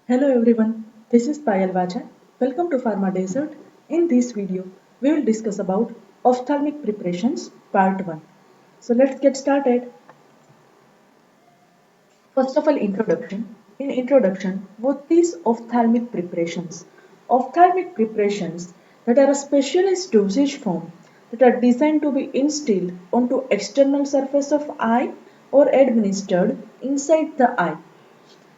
Hello everyone, this is Payal Vaja. Welcome to Pharma Desert. In this video, we will discuss about ophthalmic preparations part 1. So let's get started. First of all, introduction. In introduction, what is ophthalmic preparations? Ophthalmic preparations that are a specialized dosage form that are designed to be instilled onto external surface of eye or administered inside the eye.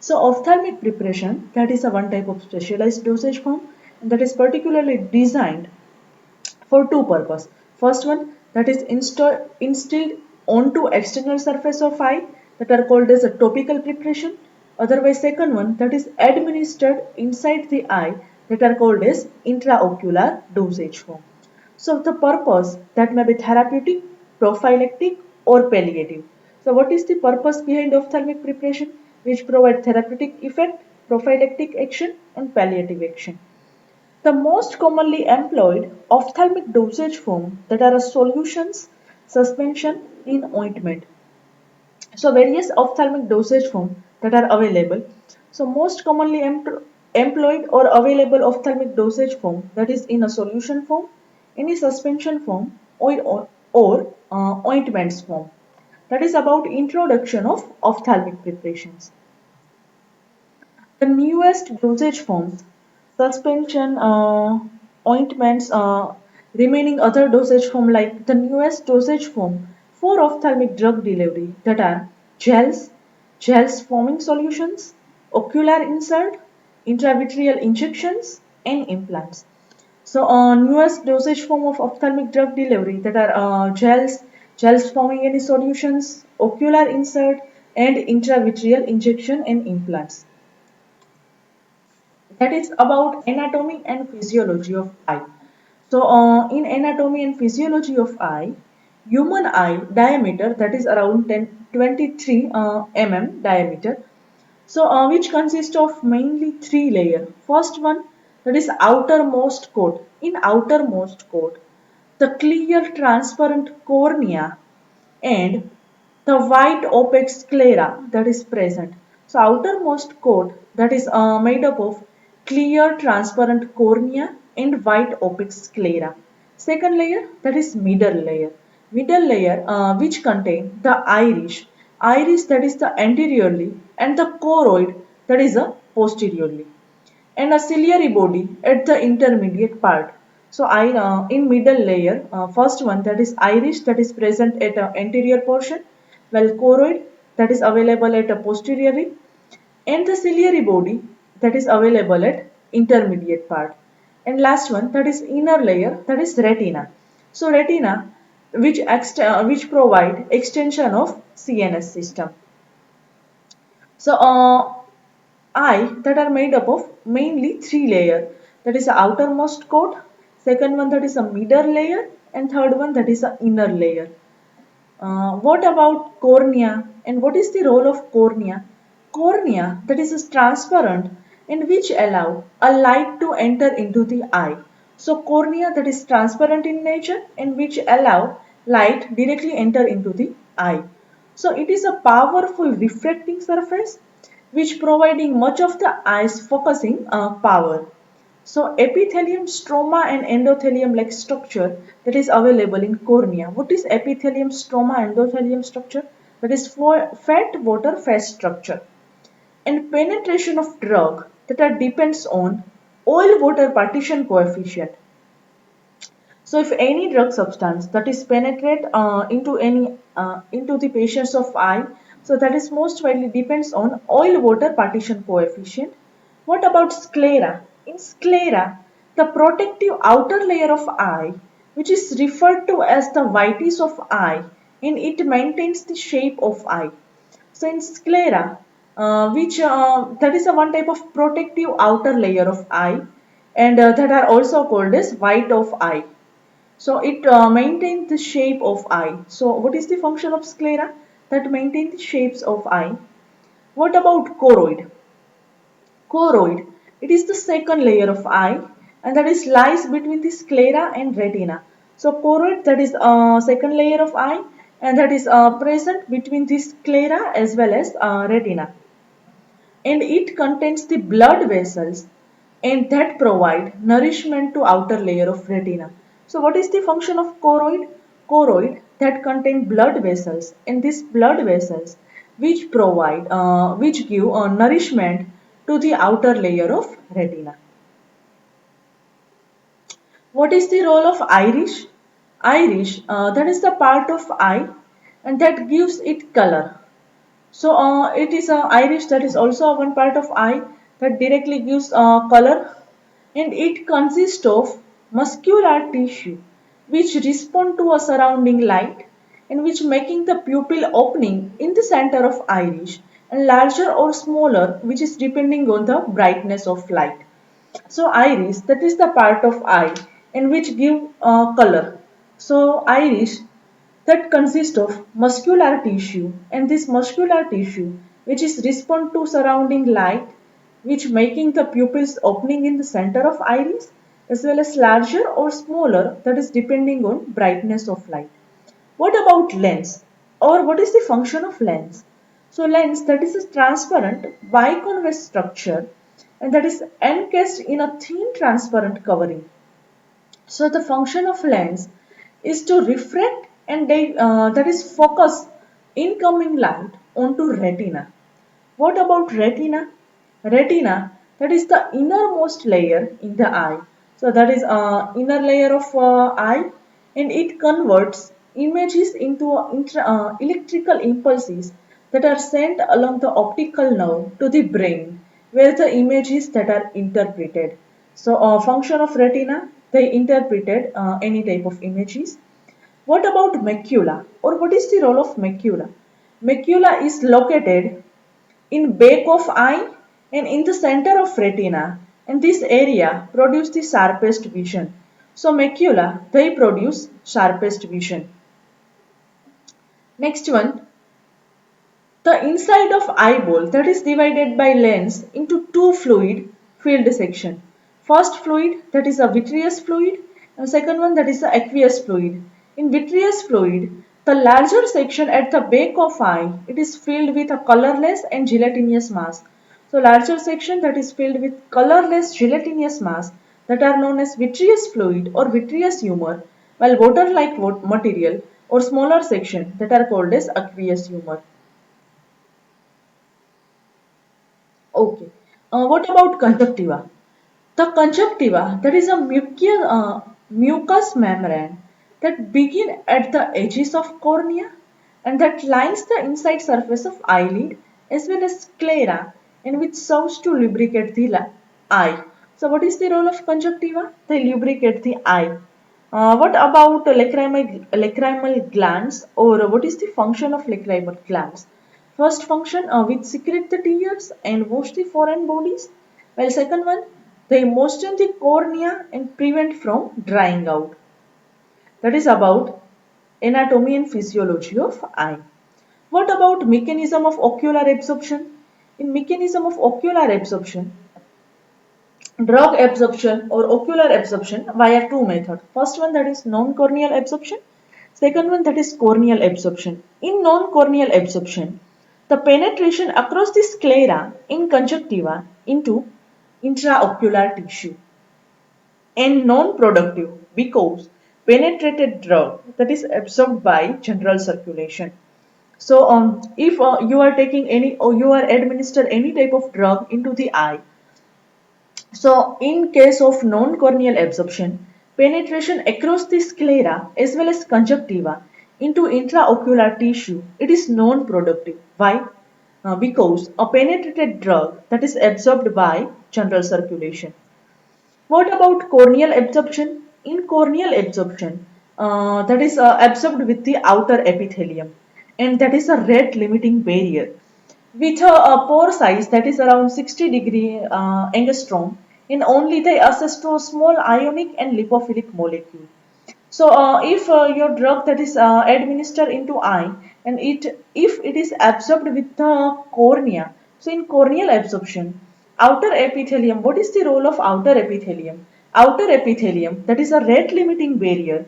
So ophthalmic preparation, that is a one type of specialized dosage form and that is particularly designed for two purposes. First one, that is instilled onto external surface of eye, that are called as a topical preparation. Otherwise second one, that is administered inside the eye, that are called as intraocular dosage form. So the purpose that may be therapeutic, prophylactic or palliative. So what is the purpose behind ophthalmic preparation? Which provide therapeutic effect, prophylactic action and palliative action. The most commonly employed ophthalmic dosage form that are solutions, suspension in ointment. So various ophthalmic dosage form that are available. So most commonly employed or available ophthalmic dosage form, that is in a solution form, in a suspension form or ointments form. That is about introduction of ophthalmic preparations. The newest dosage forms, suspension, ointments, remaining other dosage form, like the newest dosage form for ophthalmic drug delivery, that are gels, gels forming solutions, ocular insert, intravitreal injections and implants. So newest dosage form of ophthalmic drug delivery, that are gels, gels forming any solutions, ocular insert and intravitreal injection and implants. That is about anatomy and physiology of eye. So, in anatomy and physiology of eye, human eye diameter, that is around 23 mm diameter. So, which consists of mainly three layers. First one, that is outermost coat. In outermost coat, the clear transparent cornea and the white opaque sclera that is present. So outermost coat, that is made up of clear transparent cornea and white opaque sclera. Second layer, that is middle layer. Middle layer which contain the iris. Iris, that is the anteriorly, and the choroid, that is the posteriorly, and a ciliary body at the intermediate part. So I in middle layer, first one, that is iris, that is present at anterior portion, while choroid, that is available at a posteriorly, and the ciliary body, that is available at intermediate part. And last one, that is inner layer, that is retina. So retina, which provide extension of CNS system. So eye, that are made up of mainly three layer, that is the outermost coat, second one, that is a middle layer, and third one, that is the inner layer. What about cornea, and what is the role of cornea? Cornea, that is transparent and which allow a light to enter into the eye. So cornea, that is transparent in nature and which allow light directly enter into the eye. So it is a powerful refracting surface which providing much of the eye's focusing power. So epithelium, stroma and endothelium like structure that is available in cornea. What is epithelium, stroma, endothelium structure? That is for fat water phase structure. And penetration of drug, that are depends on oil water partition coefficient. So if any drug substance that is penetrate into the patients of eye, so that is most widely depends on oil water partition coefficient. What about sclera? In sclera, the protective outer layer of eye, which is referred to as the whites of eye, and it maintains the shape of eye. So in sclera, which that is a one type of protective outer layer of eye, and that are also called as white of eye. So it maintains the shape of eye. So what is the function of sclera? That maintain the shapes of eye. What about choroid? Choroid, it is the second layer of eye and that is lies between the sclera and retina. So choroid, that is second layer of eye and that is present between the sclera as well as retina. and it contains the blood vessels and that provide nourishment to outer layer of retina. So what is the function of choroid? Choroid that contain blood vessels, and these blood vessels which give nourishment to the outer layer of retina. What is the role of iris? Iris, that is the part of eye and that gives it color. So it is a iris that is also one part of eye that directly gives color, and it consists of muscular tissue which respond to a surrounding light and which making the pupil opening in the center of iris and larger or smaller which is depending on the brightness of light. So iris, that is the part of eye in which give color. So iris that consists of muscular tissue, and this muscular tissue which is respond to surrounding light which making the pupils opening in the center of iris as well as larger or smaller that is depending on brightness of light. What about lens, or what is the function of lens? So lens that is a transparent biconvex structure and that is encased in a thin transparent covering. So the function of lens is to refract and that is focus incoming light onto retina. What about retina? Retina, that is the innermost layer in the eye. So that is inner layer of eye, and it converts images into electrical impulses that are sent along the optical nerve to the brain, where the images that are interpreted. So function of retina, they interpreted any type of images. What about macula, or what is the role of macula? Macula is located in back of eye and in the center of retina, and this area produce the sharpest vision. So macula, they produce sharpest vision. Next one, the inside of eyeball that is divided by lens into two fluid field section. First fluid that is a vitreous fluid and second one that is the aqueous fluid. In vitreous fluid, the larger section at the back of eye, it is filled with a colorless and gelatinous mass. So larger section that is filled with colorless gelatinous mass that are known as vitreous fluid or vitreous humor, while water-like material or smaller section that are called as aqueous humor. Okay. What about conjunctiva? The conjunctiva, that is a mucous membrane that begin at the edges of cornea and that lines the inside surface of eyelid as well as sclera and which serves to lubricate the eye. So what is the role of conjunctiva? They lubricate the eye. What about lacrimal glands, or what is the function of lacrimal glands? First function, which secrete the tears and wash the foreign bodies. While second one, they moisten the cornea and prevent from drying out. That is about anatomy and physiology of eye. What about mechanism of ocular absorption? In mechanism of ocular absorption, drug absorption or ocular absorption via two methods. First one that is non-corneal absorption. Second one that is corneal absorption. In non-corneal absorption, the penetration across the sclera in conjunctiva into intraocular tissue and non-productive because penetrated drug that is absorbed by general circulation. So if you are taking any or you are administer any type of drug into the eye, so, in case of non-corneal absorption, penetration across the sclera as well as conjunctiva into intraocular tissue, it is non-productive. Why? Because a penetrated drug that is absorbed by general circulation. What about corneal absorption? In corneal absorption, that is absorbed with the outer epithelium, and that is a rate limiting barrier with a pore size that is around 60-degree angstrom, and only they access to a small ionic and lipophilic molecule. So, if your drug that is administered into eye and if it is absorbed with the cornea, so in corneal absorption, outer epithelium, what is the role of outer epithelium? Outer epithelium, that is a rate limiting barrier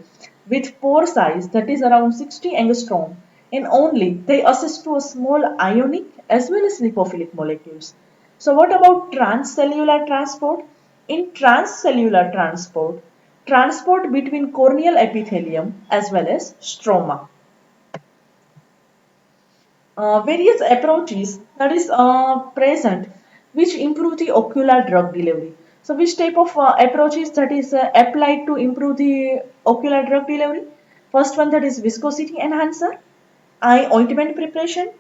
with pore size that is around 60 angstrom, and only they access to a small ionic as well as lipophilic molecules. So what about transcellular transport? In transcellular transport, transport between corneal epithelium as well as stroma. Various approaches that is present which improve the ocular drug delivery. So which type of approaches that is applied to improve the ocular drug delivery? First one, that is viscosity enhancer, eye ointment preparation,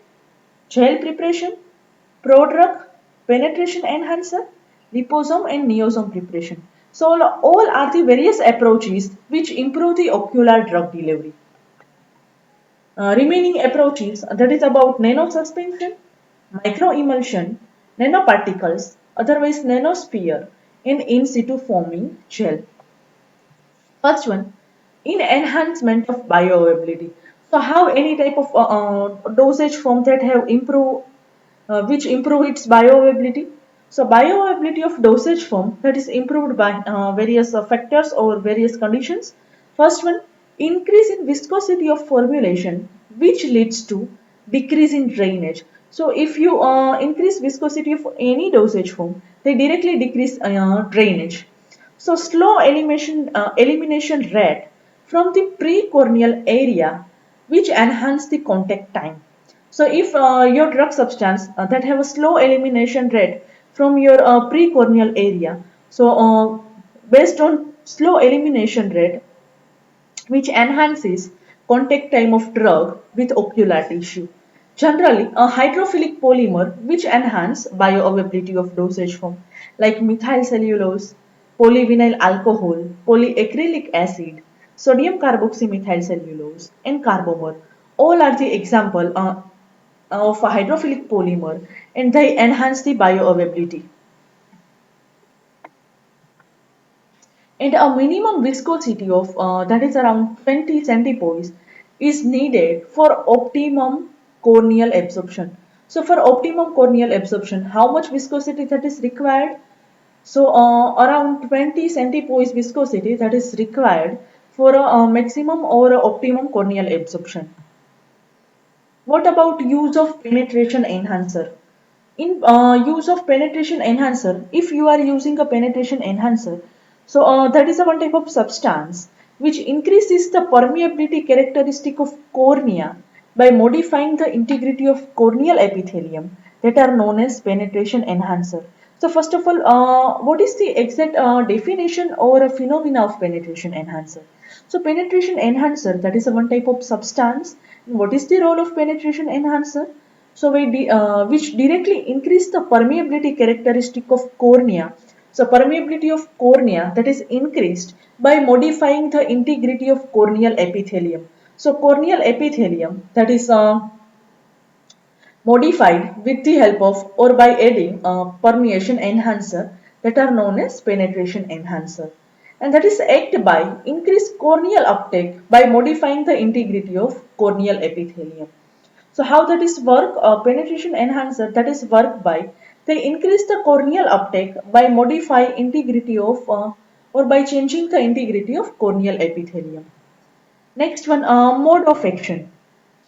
gel preparation, prodrug, penetration enhancer, liposome and neosome preparation. So all are the various approaches which improve the ocular drug delivery. Remaining approaches, that is about nanosuspension, microemulsion, nanoparticles, otherwise nanosphere, and in situ forming gel. First one, in enhancement of bioavailability. So how any type of dosage form that have improve, which improve its bioavailability. So bioavailability of dosage form that is improved by various factors or various conditions. First one, increase in viscosity of formulation, which leads to decrease in drainage. So if you increase viscosity of any dosage form, they directly decrease drainage. So slow elimination rate from the precorneal area, which enhance the contact time. So if your drug substance that have a slow elimination rate from your precorneal area, so based on slow elimination rate, which enhances contact time of drug with ocular tissue. Generally, a hydrophilic polymer which enhance bioavailability of dosage form like methyl cellulose, polyvinyl alcohol, polyacrylic acid, sodium carboxymethyl cellulose, and carbomer. All are the example of a hydrophilic polymer and they enhance the bioavailability. And a minimum viscosity of that is around 20 centipoise is needed for optimum corneal absorption. So for optimum corneal absorption, how much viscosity that is required? So around 20 centipoise viscosity that is required for a maximum or a optimum corneal absorption. What about use of penetration enhancer? In use of penetration enhancer, if you are using a penetration enhancer, so that is a one type of substance which increases the permeability characteristic of cornea by modifying the integrity of corneal epithelium that are known as penetration enhancer. So first of all, what is the exact definition or a phenomena of penetration enhancer? So penetration enhancer, that is a one type of substance. What is the role of penetration enhancer? So which directly increase the permeability characteristic of cornea. So permeability of cornea that is increased by modifying the integrity of corneal epithelium. So corneal epithelium that is modified with the help of or by adding a permeation enhancer that are known as penetration enhancer, and that is act by increased corneal uptake by modifying the integrity of corneal epithelium. So how that is work? Penetration enhancer that is work by they increase the corneal uptake by modify integrity of or by changing the integrity of corneal epithelium. Next one, mode of action.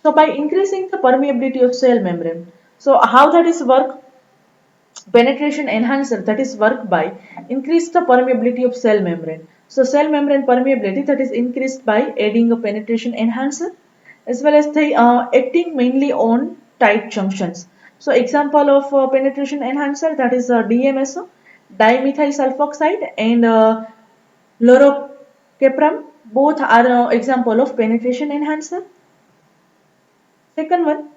So by increasing the permeability of cell membrane. So how that is work? Penetration enhancer that is work by increase the permeability of cell membrane. So cell membrane permeability that is increased by adding a penetration enhancer as well as the acting mainly on tight junctions. So example of penetration enhancer that is DMSO, dimethyl sulfoxide, and lorocapram. Both are example of penetration enhancer. Second one,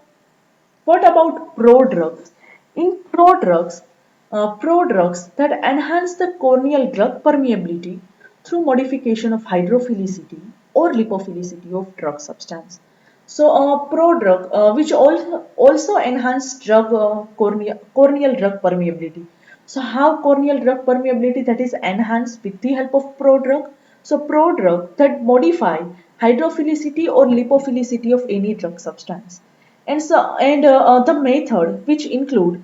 what about prodrugs? In prodrugs that enhance the corneal drug permeability through modification of hydrophilicity or lipophilicity of drug substance. So, prodrug which also enhance corneal drug permeability. So, how corneal drug permeability that is enhanced with the help of prodrug? So, prodrug that modify hydrophilicity or lipophilicity of any drug substance, and the method which include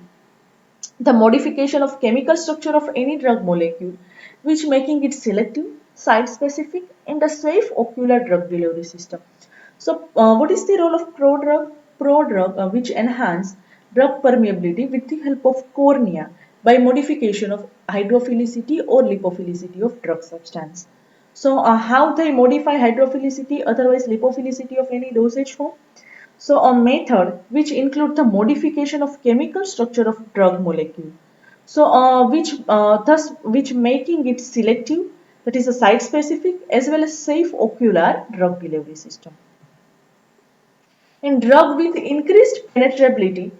the modification of chemical structure of any drug molecule which making it selective, site specific, and a safe ocular drug delivery system. So what is the role of prodrug? Prodrug which enhance drug permeability with the help of cornea by modification of hydrophilicity or lipophilicity of drug substance. So, how they modify hydrophilicity, otherwise lipophilicity of any dosage form? So, a method which include the modification of chemical structure of drug molecule. So, which making it selective, that is a site specific as well as safe ocular drug delivery system. In drug with increased penetrability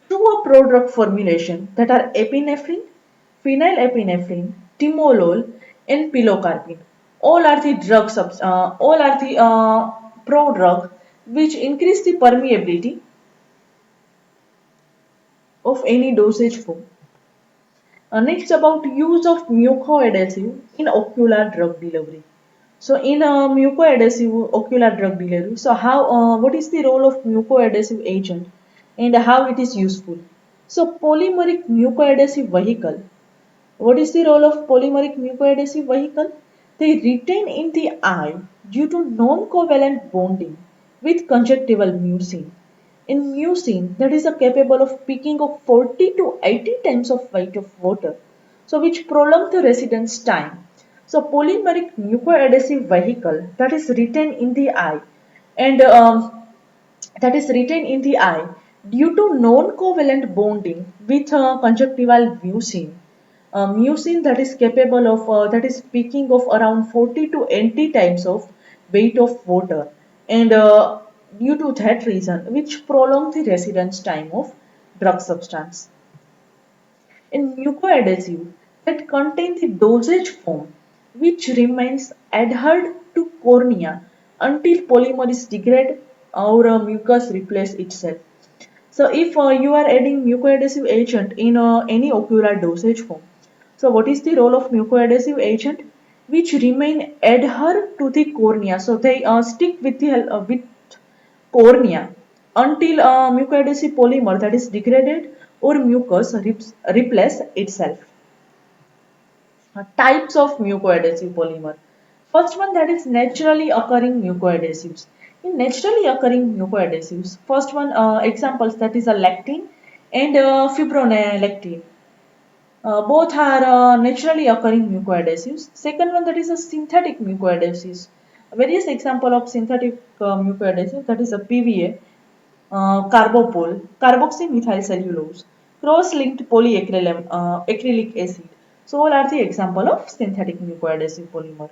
through a prodrug formulation that are epinephrine, phenylephrine, timolol, and pilocarpine. All are the prodrug which increase the permeability of any dosage form. Next, about use of mucoadhesive in ocular drug delivery. So in mucoadhesive ocular drug delivery, so what is the role of mucoadhesive agent and how it is useful? So polymeric mucoadhesive vehicle. What is the role of polymeric mucoadhesive vehicle? They retain in the eye due to non-covalent bonding with conjunctival mucin. In mucin, that is capable of picking up 40 to 80 times of weight of water, so which prolong the residence time. So polymeric mucoadhesive vehicle that is retained in the eye and due to non-covalent bonding with conjunctival mucin. Mucin that is peaking of around 40 to 80 times of weight of water, and due to that reason which prolong the residence time of drug substance. In mucoadhesive that contain the dosage form which remains adhered to cornea until polymer is degraded or mucus replace itself. So if you are adding mucoadhesive agent in any ocular dosage form, so what is the role of mucoadhesive agent? Which remain adhere to the cornea. So they stick with the with cornea until mucoadhesive polymer that is degraded or mucus replace itself. Types of mucoadhesive polymer. First one, that is naturally occurring mucoadhesives. In naturally occurring mucoadhesives, first one examples, that is a lactin and fibronectin. Both are naturally occurring mucoadhesives. Second one, that is a synthetic mucoadhesives. Various example of synthetic mucoadhesive, that is a PVA, carbopol, carboxymethyl cellulose, cross-linked acrylic acid. So all are the example of synthetic mucoadhesive polymer.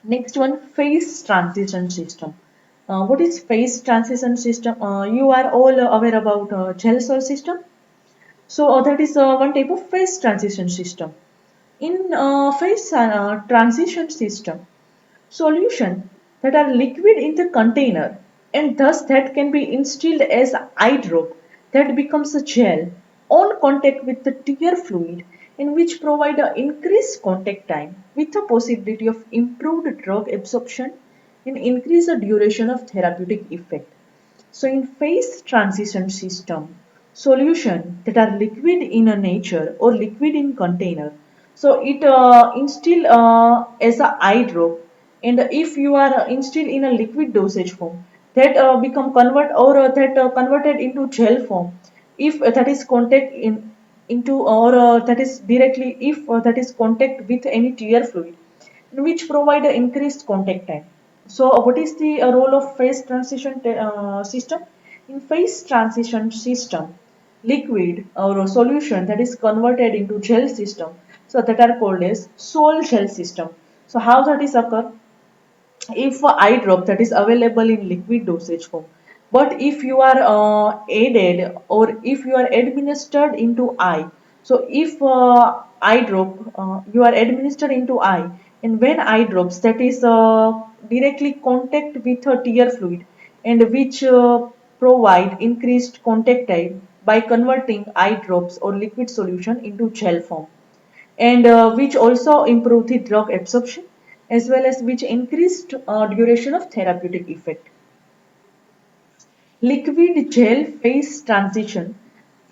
Next one, phase transition system. What is phase transition system? You are all aware about gel cell system. So that is one type of phase transition system. In phase transition system, solution that are liquid in the container and thus that can be instilled as eye drop that becomes a gel on contact with the tear fluid, in which provide a increased contact time with the possibility of improved drug absorption and increase the duration of therapeutic effect. So in phase transition system, solution that are liquid in a nature or liquid in container. So it instill as a eye drop, and if you are instilled in a liquid dosage form, that become convert or that converted into gel form. If that is contact in into or that is directly if that is contact with any tear fluid, which provide an increased contact time. So, what is the role of phase transition system? In phase transition system, liquid or a solution that is converted into gel system, so that are called as sol gel system. So, how that is occur? If eye drop that is available in liquid dosage form, but if you are aided or if you are administered into eye, so if eye drop you are administered into eye, and when eye drops that is directly contact with a tear fluid, and which provide increased contact time by converting eye drops or liquid solution into gel form, and which also improve the drug absorption as well as which increased duration of therapeutic effect. Liquid gel phase transition,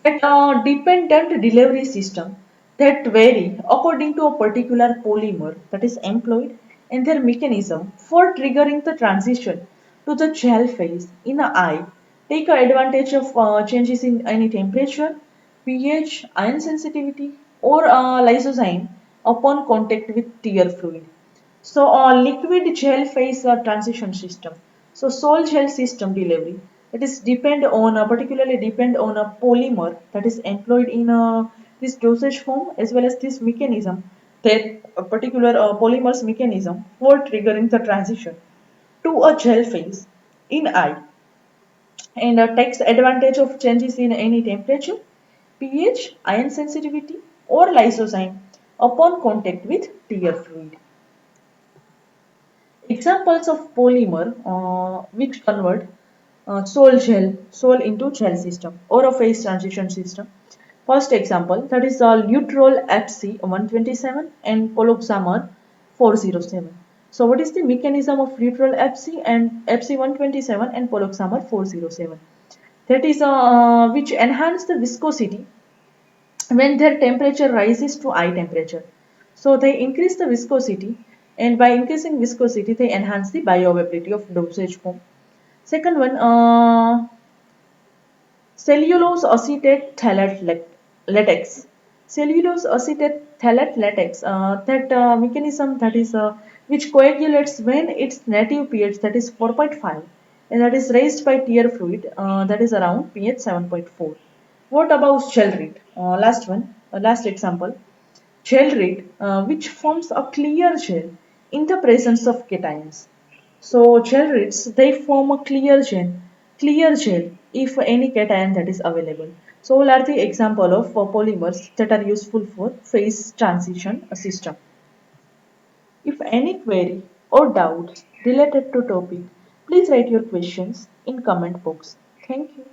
that dependent delivery system that vary according to a particular polymer that is employed and their mechanism for triggering the transition to the gel phase in the eye take advantage of changes in any temperature, pH, ion sensitivity, or lysozyme upon contact with tear fluid. So, liquid gel phase transition system. So, sol gel system delivery. It is depend on particularly depend on a polymer that is employed in this dosage form as well as this mechanism, that a particular polymer's mechanism for triggering the transition to a gel phase in eye, and takes advantage of changes in any temperature, pH, ion sensitivity, or lysozyme upon contact with tear fluid. Examples of polymer which convert sol into gel system or a phase transition system. First example, that is Lutrol FC 127 and Poloxamar 407. So what is the mechanism of Lutrol FC and FC 127 and Poloxamar 407? That is which enhance the viscosity when their temperature rises to eye temperature. So they increase the viscosity, and by increasing viscosity they enhance the bioavailability of dosage form. Second one, cellulose acetate latex. Cellulose acetate phthalate latex, that mechanism that is which coagulates when its native pH, that is 4.5, and that is raised by tear fluid, that is around pH 7.4. What about Chelrit? Last example. Chelrit, which forms a clear gel in the presence of cations. So Chelrits, they form a clear gel if any cation that is available. So all are the example of polymers that are useful for phase transition system. If any query or doubts related to topic, please write your questions in comment box. Thank you.